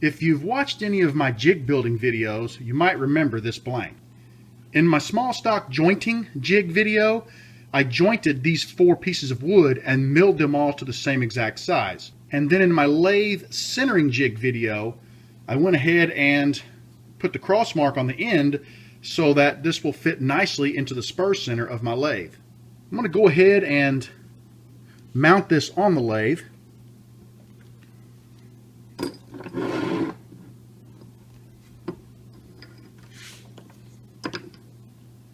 If you've watched any of my jig building videos, you might remember this blank. In my small stock jointing jig video, I jointed these 4 pieces of wood and milled them all to the same exact size. And then in my lathe centering jig video, I went ahead and put the cross mark on the end so that this will fit nicely into the spur center of my lathe. I'm going to go ahead and mount this on the lathe.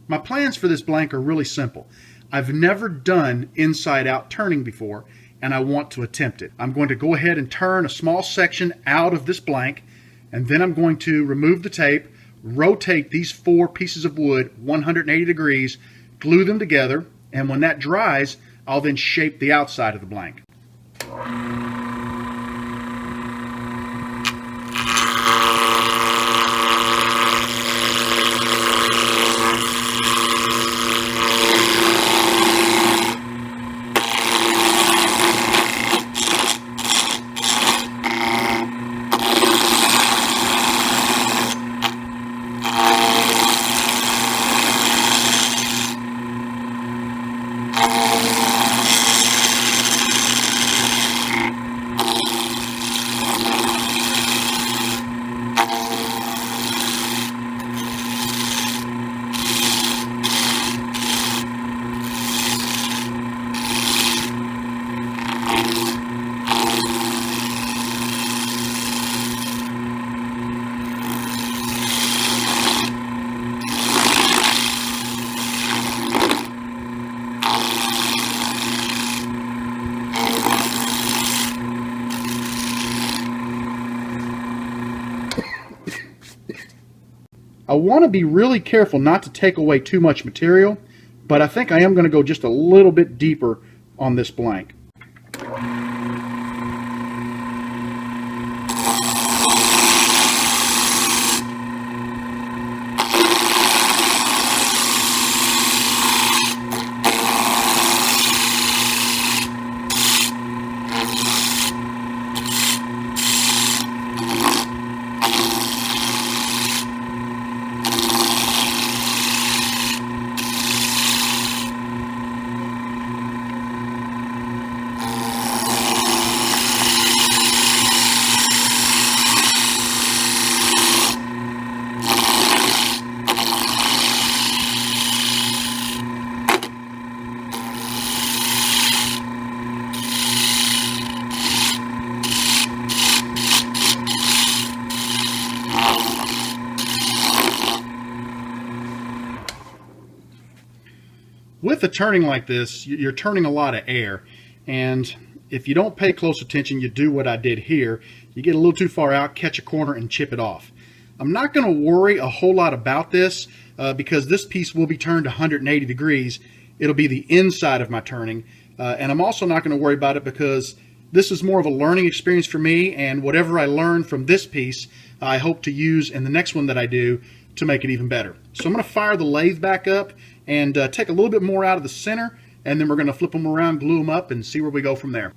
My plans for this blank are really simple. I've never done inside out turning before, and I want to attempt it. I'm going to go ahead and turn a small section out of this blank, and then I'm going to remove the tape, rotate these 4 pieces of wood 180 degrees, glue them together, and when that dries, I'll then shape the outside of the blank. I want to be really careful not to take away too much material, but I think I am going to go just a little bit deeper on this blank. With a turning like this, you're turning a lot of air, and if you don't pay close attention, you do what I did here. You get a little too far out, catch a corner, and chip it off. I'm not going to worry a whole lot about this because this piece will be turned 180 degrees. It'll be the inside of my turning, and I'm also not going to worry about it because this is more of a learning experience for me, and whatever I learn from this piece, I hope to use in the next one that I do to make it even better. So I'm going to fire the lathe back up and take a little bit more out of the center, and then we're going to flip them around, glue them up, and see where we go from there.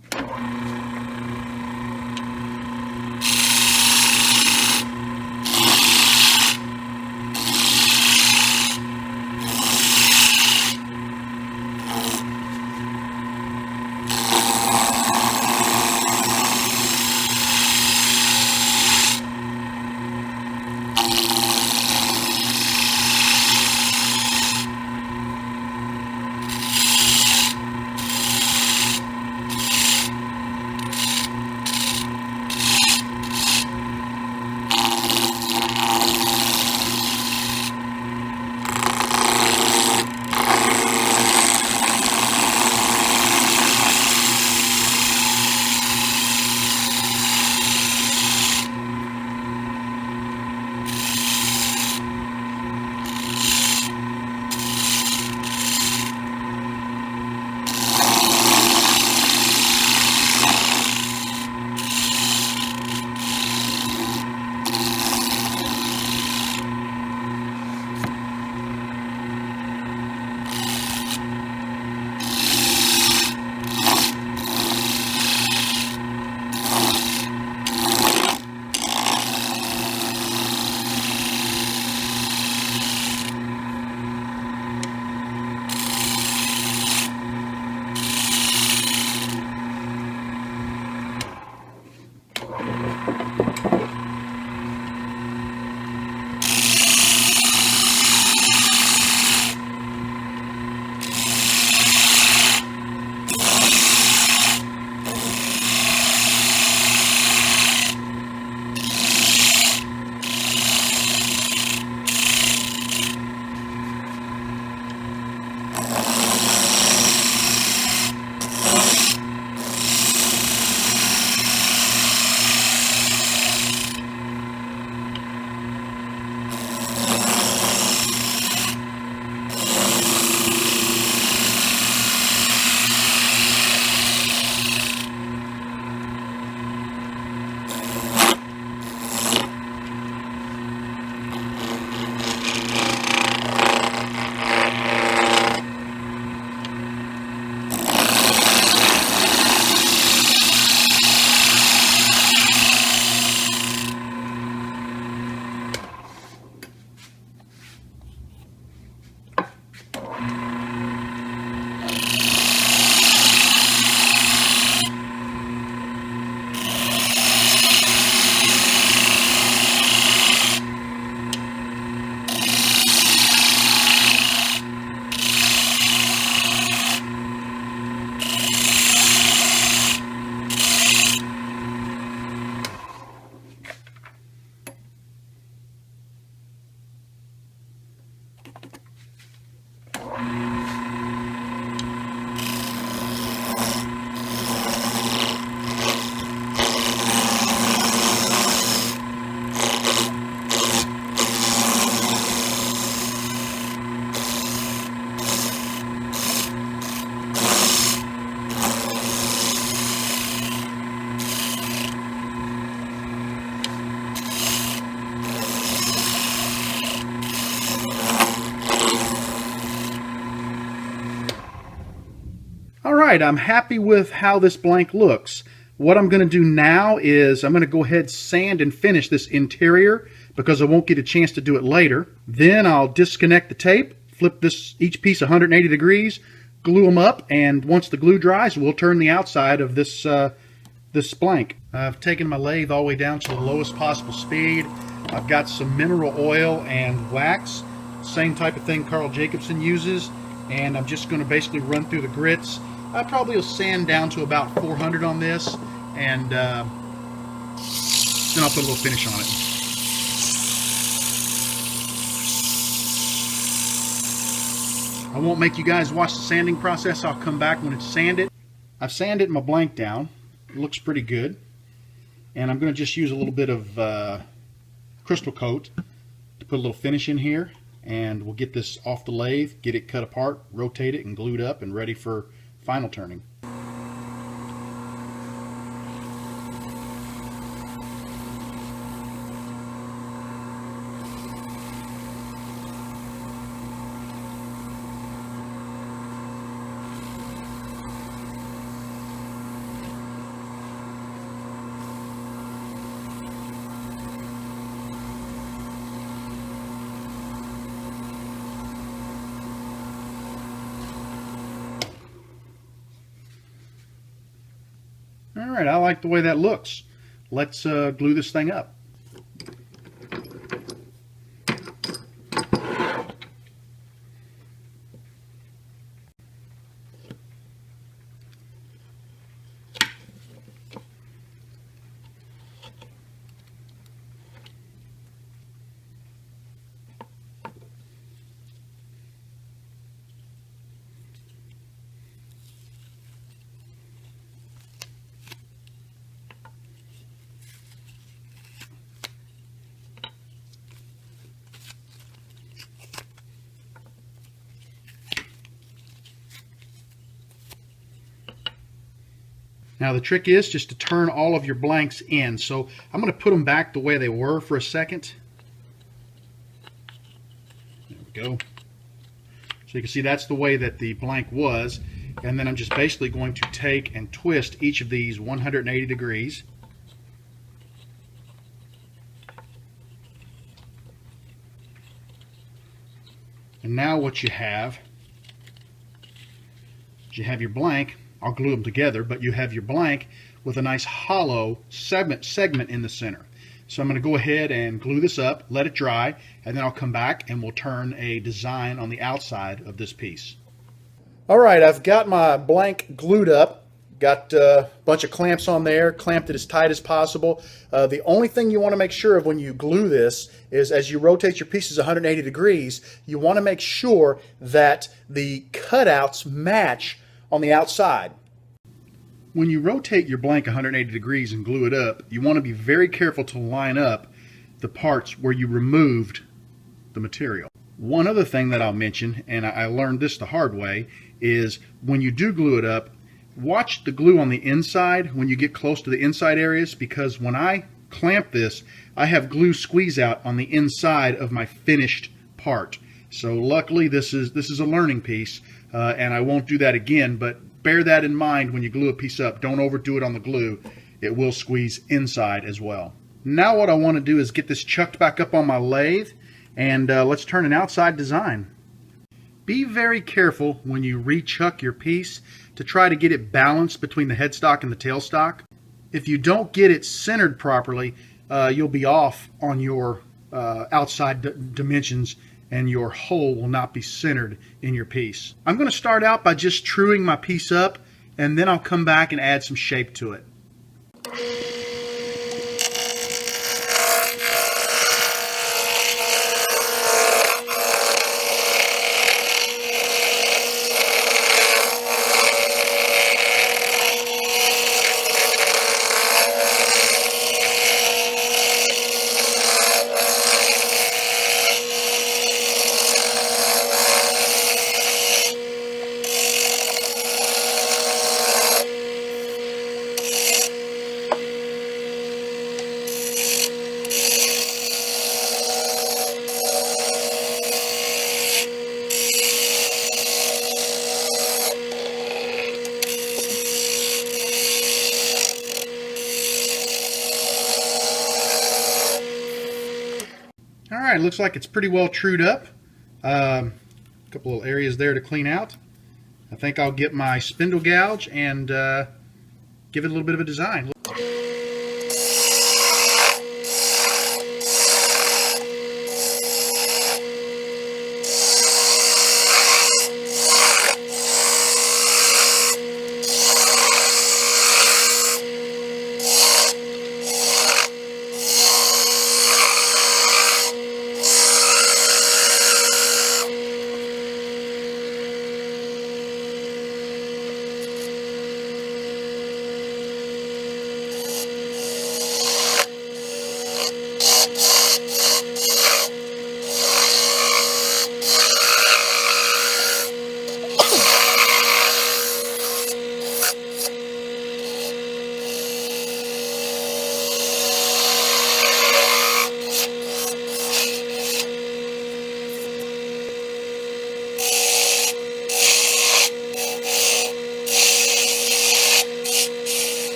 Alright, I'm happy with how this blank looks. What I'm going to do now is I'm going to go ahead, sand, and finish this interior because I won't get a chance to do it later. Then I'll disconnect the tape, flip each piece 180 degrees, glue them up, and once the glue dries, we'll turn the outside of this blank. I've taken my lathe all the way down to the lowest possible speed. I've got some mineral oil and wax, same type of thing Carl Jacobson uses, and I'm just going to basically run through the grits. I probably will sand down to about 400 on this, and then I'll put a little finish on it. I won't make you guys watch the sanding process. I'll come back when it's sanded. I've sanded my blank down. It looks pretty good. And I'm going to just use a little bit of crystal coat to put a little finish in here. And we'll get this off the lathe, get it cut apart, rotate it, and glued up and ready for final turning. Alright, I like the way that looks. Let's glue this thing up. Now the trick is just to turn all of your blanks in. So I'm going to put them back the way they were for a second. There we go. So you can see that's the way that the blank was. And then I'm just basically going to take and twist each of these 180 degrees. And now what you have is you have your blank I'll glue them together, but you have your blank with a nice hollow segment in the center. So I'm going to go ahead and glue this up, let it dry, and then I'll come back and we'll turn a design on the outside of this piece. All right, I've got my blank glued up. Got a bunch of clamps on there, clamped it as tight as possible. The only thing you want to make sure of when you glue this is as you rotate your pieces 180 degrees, you want to make sure that the cutouts match on the outside. When you rotate your blank 180 degrees and glue it up, you want to be very careful to line up the parts where you removed the material. One other thing that I'll mention, and I learned this the hard way, is when you do glue it up, watch the glue on the inside when you get close to the inside areas, because when I clamp this, I have glue squeeze out on the inside of my finished part. So luckily this is a learning piece, and I won't do that again, but bear that in mind when you glue a piece up. Don't overdo it on the glue. It will squeeze inside as well. Now what I want to do is get this chucked back up on my lathe, and let's turn an outside design. Be very careful when you rechuck your piece to try to get it balanced between the headstock and the tailstock. If you don't get it centered properly, you'll be off on your outside dimensions, and your hole will not be centered in your piece. I'm going to start out by just truing my piece up, and then I'll come back and add some shape to it. All right, looks like it's pretty well trued up. A couple little areas there to clean out. I think I'll get my spindle gouge and give it a little bit of a design.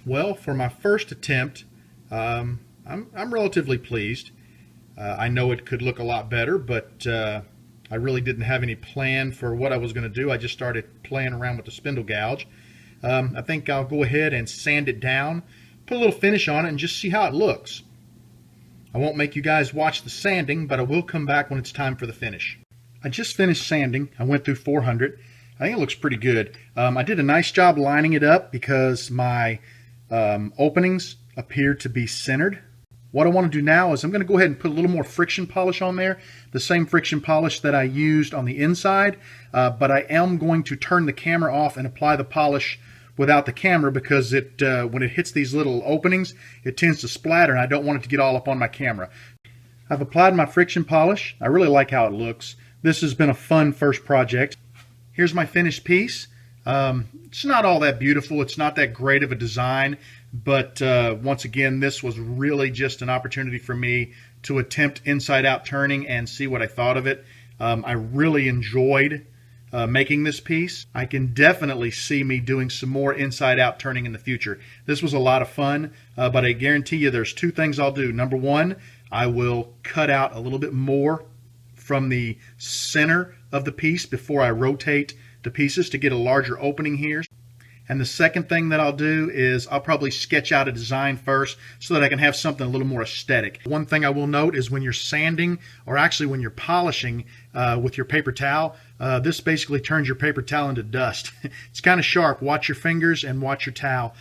Well, for my first attempt, I'm relatively pleased. I know it could look a lot better, but I really didn't have any plan for what I was going to do. I just started playing around with the spindle gouge. I think I'll go ahead and sand it down, put a little finish on it, and just see how it looks. I won't make you guys watch the sanding, but I will come back when it's time for the finish. I just finished sanding. I went through 400. I think it looks pretty good. I did a nice job lining it up because my openings appear to be centered. What I want to do now is I'm going to go ahead and put a little more friction polish on there, the same friction polish that I used on the inside, but I am going to turn the camera off and apply the polish without the camera because when it hits these little openings, it tends to splatter, and I don't want it to get all up on my camera. I've applied my friction polish. I really like how it looks. This has been a fun first project. Here's my finished piece. It's not all that beautiful. It's not that great of a design, but once again, this was really just an opportunity for me to attempt inside-out turning and see what I thought of it. I really enjoyed making this piece. I can definitely see me doing some more inside-out turning in the future. This was a lot of fun, but I guarantee you there's two things I'll do. Number one, I will cut out a little bit more from the center of the piece before I rotate the pieces to get a larger opening here. And the second thing that I'll do is I'll probably sketch out a design first so that I can have something a little more aesthetic. One thing I will note is when you're sanding, or actually when you're polishing with your paper towel, this basically turns your paper towel into dust. It's kind of sharp. Watch your fingers and watch your towel.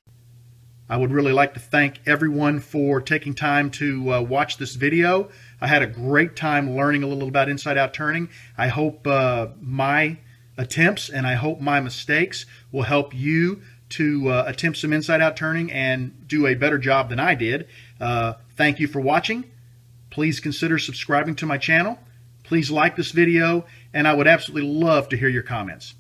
I would really like to thank everyone for taking time to watch this video. I had a great time learning a little about inside-out turning. I hope my attempts and I hope my mistakes will help you to attempt some inside-out turning and do a better job than I did. Thank you for watching. Please consider subscribing to my channel. Please like this video, and I would absolutely love to hear your comments.